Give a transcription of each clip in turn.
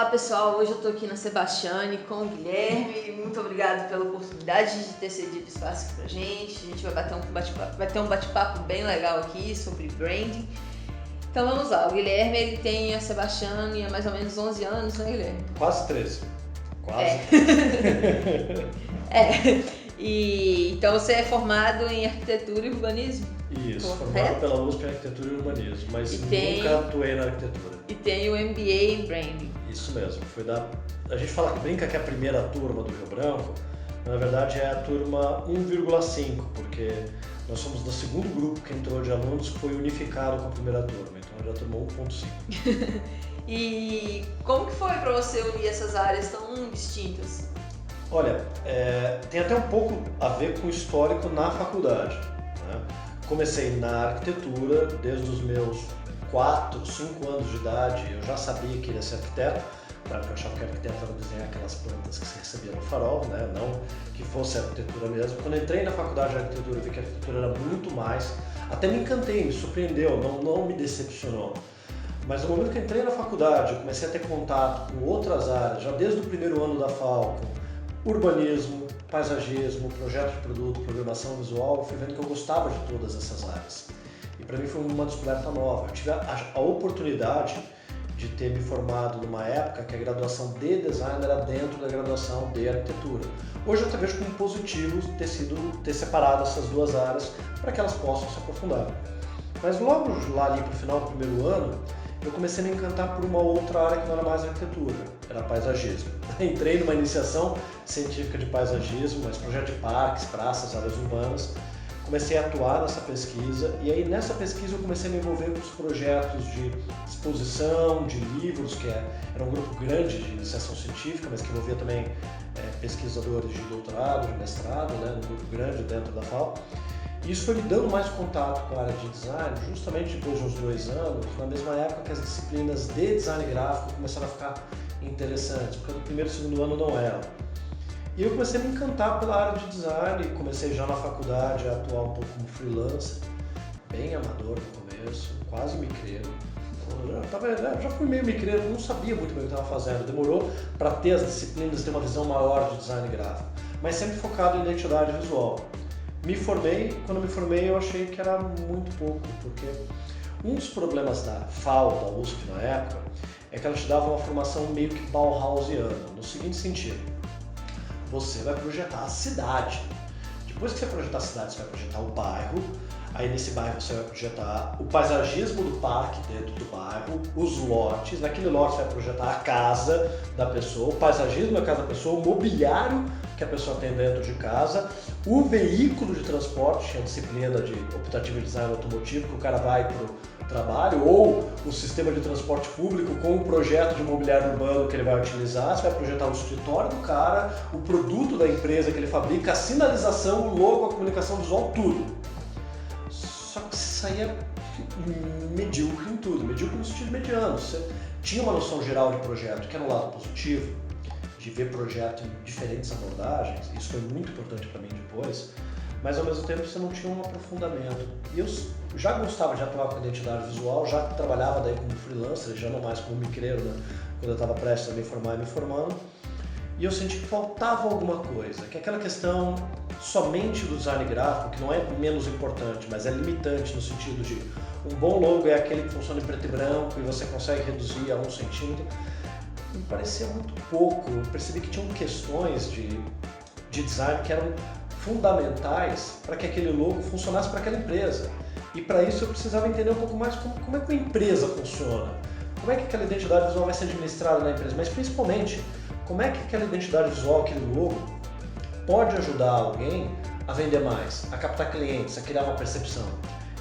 Olá pessoal, hoje eu estou aqui na Sebastiane com o Guilherme. Muito obrigado pela oportunidade de ter cedido espaço aqui pra gente. A gente vai ter um bate-papo bem legal aqui sobre branding. Então vamos lá, o Guilherme ele tem a Sebastiane há mais ou menos 11 anos, né Guilherme? Quase 13. Quase. E então você é formado em arquitetura e urbanismo? Isso, Correto? formado pela USP em arquitetura e urbanismo, mas nunca atuei na arquitetura. E tem o MBA em branding. Isso mesmo, a gente fala que brinca que é a primeira turma do Rio Branco, mas na verdade é a turma 1,5, porque nós somos do segundo grupo que entrou de alunos que foi unificado com a primeira turma, então é a turma 1,5. E como que foi para você unir essas áreas tão distintas? Olha, tem até um pouco a ver com o histórico na faculdade, né? Comecei na arquitetura, desde os meus 4, 5 anos de idade, eu já sabia que queria ser arquiteto. Claro que eu achava que arquiteto era desenhar aquelas plantas que se recebia no farol, né? Não que fosse arquitetura mesmo. Quando entrei na faculdade de arquitetura, eu vi que a arquitetura era muito mais. Até me encantei, me surpreendeu, não me decepcionou. Mas no momento que eu entrei na faculdade, eu comecei a ter contato com outras áreas, já desde o primeiro ano da Falcon, urbanismo, paisagismo, projeto de produto, programação visual, eu fui vendo que eu gostava de todas essas áreas. E para mim foi uma descoberta nova. Eu tive a oportunidade de ter me formado numa época que a graduação de design era dentro da graduação de arquitetura. Hoje eu até vejo como positivo ter separado essas duas áreas para que elas possam se aprofundar. Mas logo lá ali para o final do primeiro ano, eu comecei a me encantar por uma outra área que não era mais arquitetura, era paisagismo. Entrei numa iniciação científica de paisagismo, mas projeto de parques, praças, áreas urbanas. Comecei a atuar nessa pesquisa e aí nessa pesquisa eu comecei a me envolver com os projetos de exposição, de livros, que era um grupo grande de iniciação científica, mas que envolvia também pesquisadores de doutorado, de mestrado, né, um grupo grande dentro da FAO. E isso foi me dando mais contato com a área de design, justamente depois de uns 2 anos, na mesma época que as disciplinas de design gráfico começaram a ficar interessantes, porque no primeiro e segundo ano não eram. E eu comecei a me encantar pela área de design e comecei já na faculdade a atuar um pouco como freelancer, bem amador no começo, quase micreiro. Já fui meio micreiro, não sabia muito bem o que estava fazendo, demorou para ter as disciplinas, ter uma visão maior de design gráfico, mas sempre focado em identidade visual. Me formei, quando me formei eu achei que era muito pouco, porque um dos problemas da FAO, da USP na época, é que ela te dava uma formação meio que Bauhausiana, no seguinte sentido: você vai projetar a cidade. Depois que você projetar a cidade, você vai projetar o bairro. Aí nesse bairro você vai projetar o paisagismo do parque dentro do bairro, os lotes. Naquele lote você vai projetar a casa da pessoa, o paisagismo da casa da pessoa, o mobiliário que a pessoa tem dentro de casa, o veículo de transporte, que é a disciplina de optativa de design automotivo, que o cara vai para o trabalho, ou o sistema de transporte público com o projeto de mobiliário urbano que ele vai utilizar. Você vai projetar o escritório do cara, o produto da empresa que ele fabrica, a sinalização, o logo, a comunicação visual, tudo. Só que você saía medíocre em tudo, medíocre no sentido mediano. Você tinha uma noção geral de projeto, que era um lado positivo, de ver projeto em diferentes abordagens, isso foi muito importante para mim depois, mas ao mesmo tempo você não tinha um aprofundamento. E eu já gostava de atuar com identidade visual, já trabalhava daí como freelancer, já não mais como micreiro, né? Quando eu estava prestes a me formar e me formando, e eu senti que faltava alguma coisa, que aquela questão somente do design gráfico, que não é menos importante, mas é limitante no sentido de um bom logo é aquele que funciona em preto e branco e você consegue reduzir a 1 centímetro, me parecia muito pouco. Eu percebi que tinham questões de design que eram fundamentais para que aquele logo funcionasse para aquela empresa. E para isso eu precisava entender um pouco mais como é que a empresa funciona, como é que aquela identidade visual vai ser administrada na empresa, mas principalmente como é que aquela identidade visual, aquele logo, pode ajudar alguém a vender mais, a captar clientes, a criar uma percepção.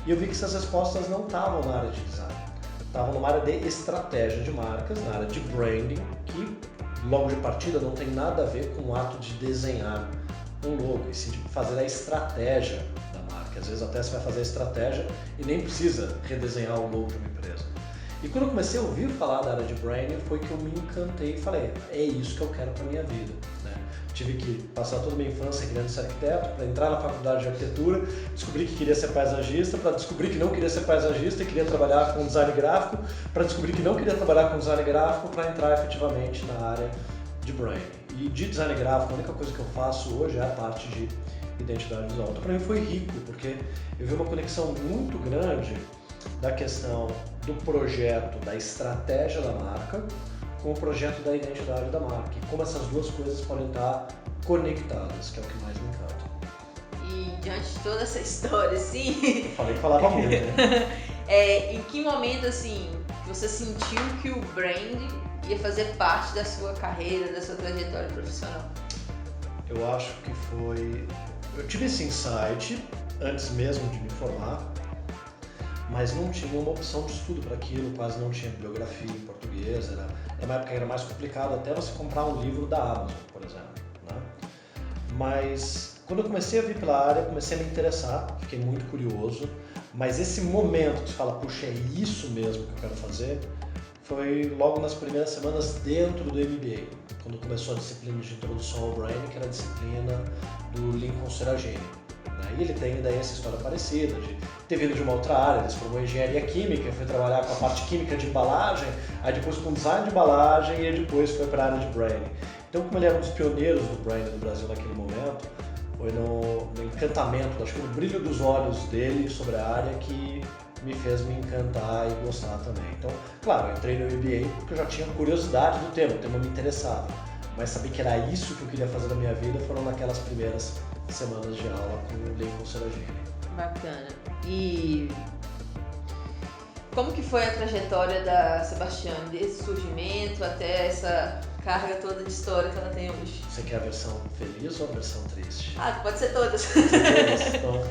E eu vi que essas respostas não estavam na área de design. Estavam numa área de estratégia de marcas, na área de branding, que logo de partida não tem nada a ver com o ato de desenhar um logo, e sim de fazer a estratégia da marca. Às vezes até você vai fazer a estratégia e nem precisa redesenhar o logo de uma empresa. E quando eu comecei a ouvir falar da área de branding, foi que eu me encantei e falei, é isso que eu quero para minha vida, né? Tive que passar toda a minha infância querendo ser arquiteto, para entrar na faculdade de arquitetura, descobri que queria ser paisagista, para descobrir que não queria ser paisagista e queria trabalhar com design gráfico, para descobrir que não queria trabalhar com design gráfico, para entrar efetivamente na área de branding. E de design gráfico, a única coisa que eu faço hoje é a parte de identidade visual. Então, para mim foi rico, porque eu vi uma conexão muito grande da questão do projeto, da estratégia da marca, com o projeto da identidade da marca. E como essas duas coisas podem estar conectadas, que é o que mais me encanta. E diante de toda essa história, assim... Eu falei que falava muito, né? Em que momento, assim, você sentiu que o brand ia fazer parte da sua carreira, da sua trajetória profissional? Eu acho que foi... Eu tive esse insight antes mesmo de me formar, mas não tinha uma opção de estudo para aquilo, quase não tinha bibliografia em português, era uma época que era mais complicado até você comprar um livro da Amazon, por exemplo, né? Mas quando eu comecei a vir pela área, comecei a me interessar, fiquei muito curioso, mas esse momento que você fala, puxa, é isso mesmo que eu quero fazer, foi logo nas primeiras semanas dentro do MBA, quando começou a disciplina de introdução ao branding, que era a disciplina do Lincoln Seragini. E ele tem daí essa história parecida, de ter vindo de uma outra área, ele se formou em engenharia química, foi trabalhar com a parte química de embalagem, aí depois com design de embalagem e depois foi para a área de branding. Então, como ele era um dos pioneiros do branding no Brasil naquele momento, foi no encantamento, acho que no brilho dos olhos dele sobre a área que me fez me encantar e gostar também. Então, claro, eu entrei no MBA porque eu já tinha curiosidade do tema, o tema me interessava, mas saber que era isso que eu queria fazer na minha vida foram naquelas primeiras semanas de aula com o Lincoln Seragini. Bacana. E como que foi a trajetória da Sebastiane, desde o surgimento até essa carga toda de história que ela tem hoje? Você quer a versão feliz ou a versão triste? Pode ser todas. Então,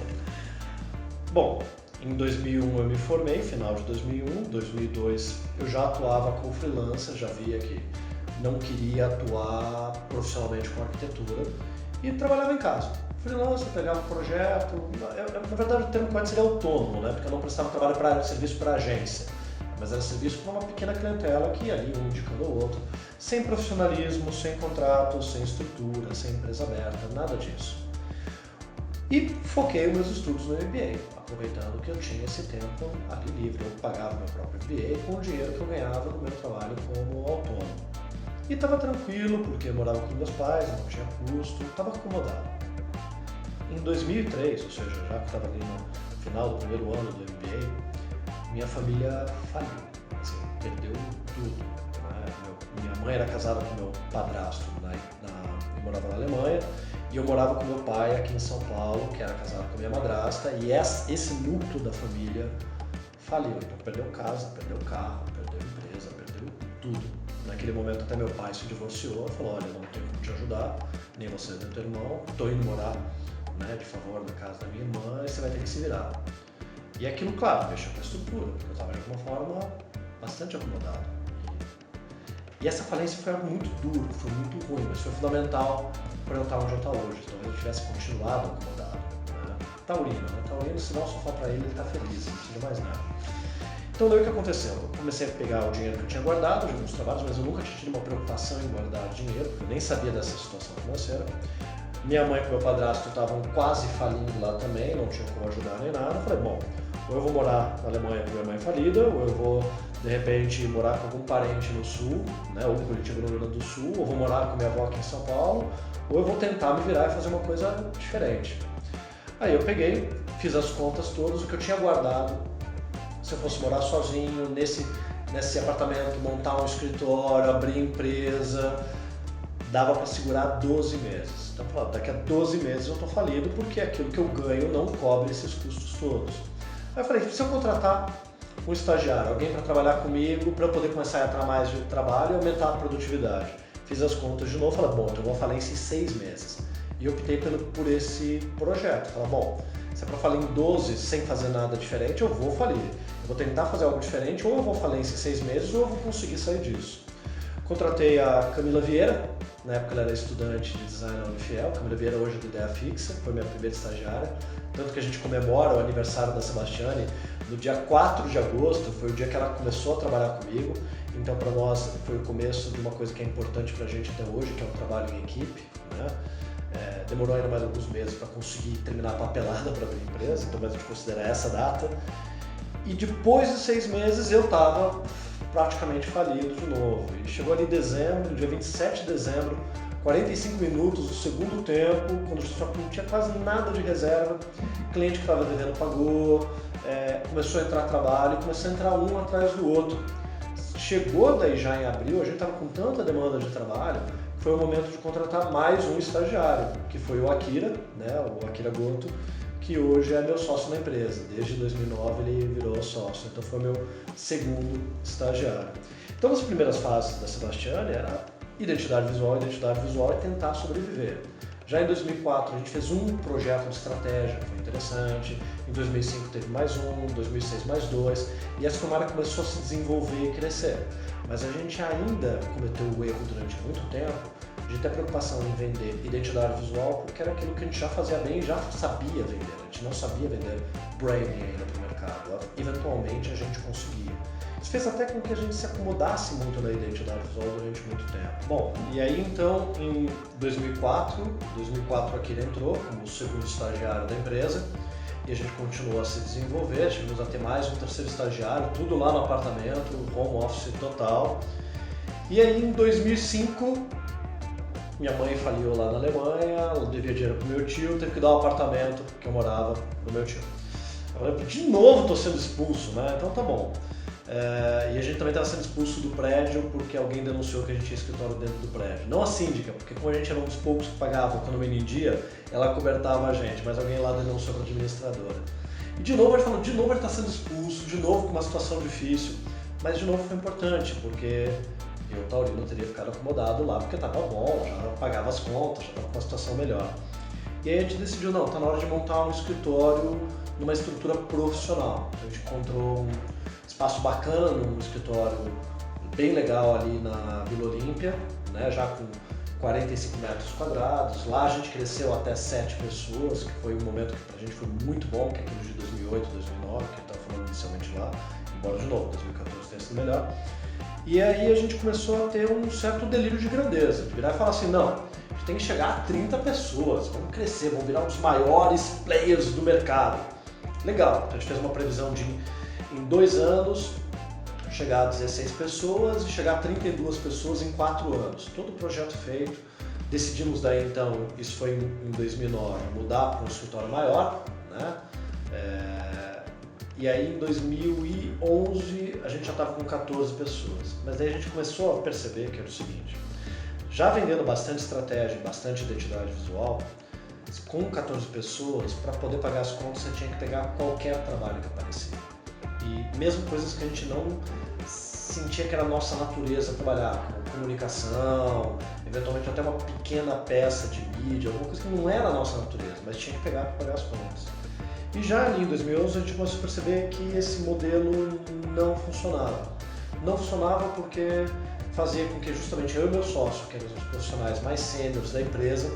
bom, em 2001 eu me formei, final de 2001, 2002 eu já atuava como freelancer, já via que não queria atuar profissionalmente com arquitetura e trabalhava em casa. Freelancer, pegava um projeto, na verdade o termo correto seria autônomo, né? Porque eu não prestava serviço para agência, mas era serviço para uma pequena clientela que ia ali um indicando o outro, sem profissionalismo, sem contrato, sem estrutura, sem empresa aberta, nada disso. E foquei os meus estudos no MBA, aproveitando que eu tinha esse tempo ali livre, eu pagava meu próprio MBA com o dinheiro que eu ganhava no meu trabalho como autônomo. E estava tranquilo, porque eu morava com meus pais, não tinha custo, estava acomodado. Em 2003, ou seja, já que estava ali no final do primeiro ano do MBA, minha família faliu, assim, perdeu tudo. Né? Minha mãe era casada com meu padrasto e morava na Alemanha, e eu morava com meu pai aqui em São Paulo, que era casado com minha madrasta, e esse núcleo da família faliu. Então perdeu casa, perdeu carro, perdeu empresa, perdeu tudo. Naquele momento até meu pai se divorciou, falou, olha, não tenho como te ajudar, nem você nem teu irmão, estou indo morar, né, de favor na casa da minha irmã e você vai ter que se virar. E aquilo, claro, mexeu com a estrutura, porque eu estava de alguma forma bastante acomodado. E essa falência foi algo muito duro, foi muito ruim, mas foi fundamental para eu estar onde eu estou hoje. Então eu tivesse continuado acomodado. Né? Taurino, se dá um sofá para ele está feliz, não precisa mais nada. Então daí o que aconteceu? Eu comecei a pegar o dinheiro que eu tinha guardado de alguns trabalhos, mas eu nunca tinha tido uma preocupação em guardar dinheiro, porque eu nem sabia dessa situação financeira. Minha mãe e meu padrasto estavam quase falindo lá também, não tinham como ajudar nem nada. Eu falei, bom, ou eu vou morar na Alemanha com minha mãe falida, ou eu vou, de repente, morar com algum parente no Sul, né, ou em Curitiba, no Rio Grande do Sul, ou vou morar com minha avó aqui em São Paulo, ou eu vou tentar me virar e fazer uma coisa diferente. Aí eu peguei, fiz as contas todas, o que eu tinha guardado, se eu fosse morar sozinho, nesse apartamento, montar um escritório, abrir empresa, dava para segurar 12 meses. Então, daqui a 12 meses eu estou falido porque aquilo que eu ganho não cobre esses custos todos. Aí eu falei, se eu contratar um estagiário, alguém para trabalhar comigo, para eu poder começar a entrar mais de trabalho e aumentar a produtividade. Fiz as contas de novo, falei, bom, então eu vou falir em 6 meses. E optei por esse projeto. Falei, bom, se é para falir em 12 sem fazer nada diferente, eu vou falir. Eu vou tentar fazer algo diferente, ou eu vou falir em 6 meses, ou eu vou conseguir sair disso. Contratei a Camila Vieira, Na época ela era estudante de design na Unifiel, Camila Vieira hoje é do Ideia Fixa, foi minha primeira estagiária. Tanto que a gente comemora o aniversário da Sebastiane no dia 4 de agosto, foi o dia que ela começou a trabalhar comigo. Então para nós foi o começo de uma coisa que é importante pra gente até hoje, que é o trabalho em equipe, né? Demorou ainda mais alguns meses para conseguir terminar a papelada para abrir a empresa, então a gente considera essa data. E depois de 6 meses eu estava praticamente falido de novo. E chegou ali em dezembro, dia 27 de dezembro, 45 minutos do segundo tempo, quando a gente não tinha quase nada de reserva, o cliente que estava devendo pagou, começou a entrar trabalho, começou a entrar um atrás do outro. Chegou daí já em abril, a gente estava com tanta demanda de trabalho, foi o momento de contratar mais um estagiário, que foi o Akira, né, o Akira Goto, que hoje é meu sócio na empresa. Desde 2009 ele virou sócio, então foi meu segundo estagiário. Então as primeiras fases da Sebastiane era identidade visual e tentar sobreviver. Já em 2004 a gente fez um projeto de estratégia, foi interessante. Em 2005 teve mais um, em 2006 mais 2, e essa tomada começou a se desenvolver e crescer. Mas a gente ainda cometeu o erro durante muito tempo de ter preocupação em vender identidade visual, porque era aquilo que a gente já fazia bem e já sabia vender. A gente não sabia vender branding ainda para o mercado. Eventualmente a gente conseguia. Isso fez até com que a gente se acomodasse muito na identidade visual durante muito tempo. Bom, e aí então em 2004 a Akira entrou como segundo estagiário da empresa e a gente continuou a se desenvolver, chegamos a ter mais um terceiro estagiário, tudo lá no apartamento, home office total. E aí em 2005 minha mãe faliu lá na Alemanha, ela devia dinheiro pro meu tio, teve que dar um apartamento que eu morava pro meu tio. Agora, de novo estou sendo expulso, né? Então tá bom. E a gente também estava sendo expulso do prédio porque alguém denunciou que a gente tinha escritório dentro do prédio. Não a síndica, porque como a gente era um dos poucos que pagava quando o em dia, ela cobertava a gente, mas alguém lá denunciou para a administradora. E de novo a gente falou, de novo ele está sendo expulso, de novo com uma situação difícil, mas de novo foi importante, porque eu, Taurino, teria ficado acomodado lá porque estava bom, já pagava as contas, já estava com uma situação melhor. E aí a gente decidiu, não, está na hora de montar um escritório numa estrutura profissional. Então a gente encontrou um espaço bacana, um escritório bem legal ali na Vila Olímpia, né, já com 45 metros quadrados. Lá a gente cresceu até 7 pessoas, que foi um momento que pra gente foi muito bom, que é aquilo de 2008, 2009, que eu estava falando inicialmente lá, embora de novo, 2014 tenha sido melhor. E aí a gente começou a ter um certo delírio de grandeza, de virar e falar assim, não, a gente tem que chegar a 30 pessoas, vamos crescer, vamos virar um dos maiores players do mercado. Legal, então a gente fez uma previsão de, em 2 anos, chegar a 16 pessoas e chegar a 32 pessoas em 4 anos. Todo o projeto feito, decidimos daí então, isso foi em 2009, mudar para um escritório maior, né? E aí em 2011 a gente já estava com 14 pessoas, mas daí a gente começou a perceber que era o seguinte, já vendendo bastante estratégia, bastante identidade visual, com 14 pessoas, para poder pagar as contas você tinha que pegar qualquer trabalho que aparecia. E mesmo coisas que a gente não sentia que era a nossa natureza trabalhar, como comunicação, eventualmente até uma pequena peça de mídia, alguma coisa que não era a nossa natureza, mas tinha que pegar para pagar as contas. E já ali em 2011 a gente começou a perceber que esse modelo não funcionava. Não funcionava porque fazia com que justamente eu e meu sócio, que eram os profissionais mais sêniores da empresa,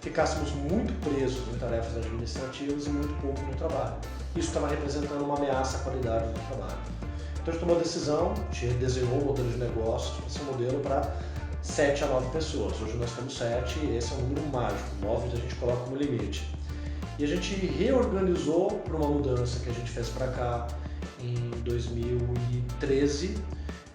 ficássemos muito presos em tarefas administrativas e muito pouco no trabalho. Isso estava representando uma ameaça à qualidade do trabalho. Então a gente tomou a decisão, a gente desenhou um modelo de negócio, esse modelo para 7 a 9 pessoas. Hoje nós temos 7 e esse é um número mágico, 9 a gente coloca como limite. E a gente reorganizou para uma mudança que a gente fez para cá em 2013,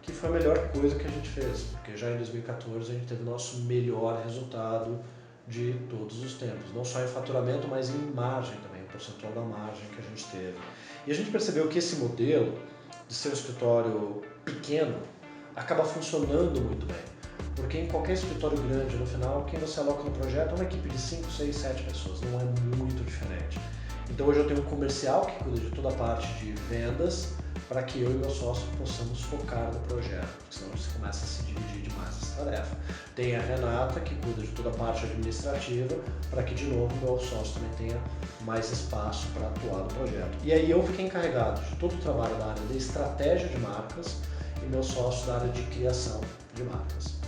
que foi a melhor coisa que a gente fez, porque já em 2014 a gente teve o nosso melhor resultado de todos os tempos, não só em faturamento, mas em margem também, o percentual da margem que a gente teve. E a gente percebeu que esse modelo de ser um escritório pequeno acaba funcionando muito bem, porque em qualquer escritório grande, no final, quem você aloca no projeto é uma equipe de 5, 6, 7 pessoas, não é muito diferente. Então hoje eu tenho um comercial que cuida de toda a parte de vendas, para que eu e meu sócio possamos focar no projeto, porque senão você começa a se dividir demais essa tarefa. Tem a Renata, que cuida de toda a parte administrativa, para que de novo meu sócio também tenha mais espaço para atuar no projeto. E aí eu fiquei encarregado de todo o trabalho da área de estratégia de marcas e meu sócio da área de criação de marcas.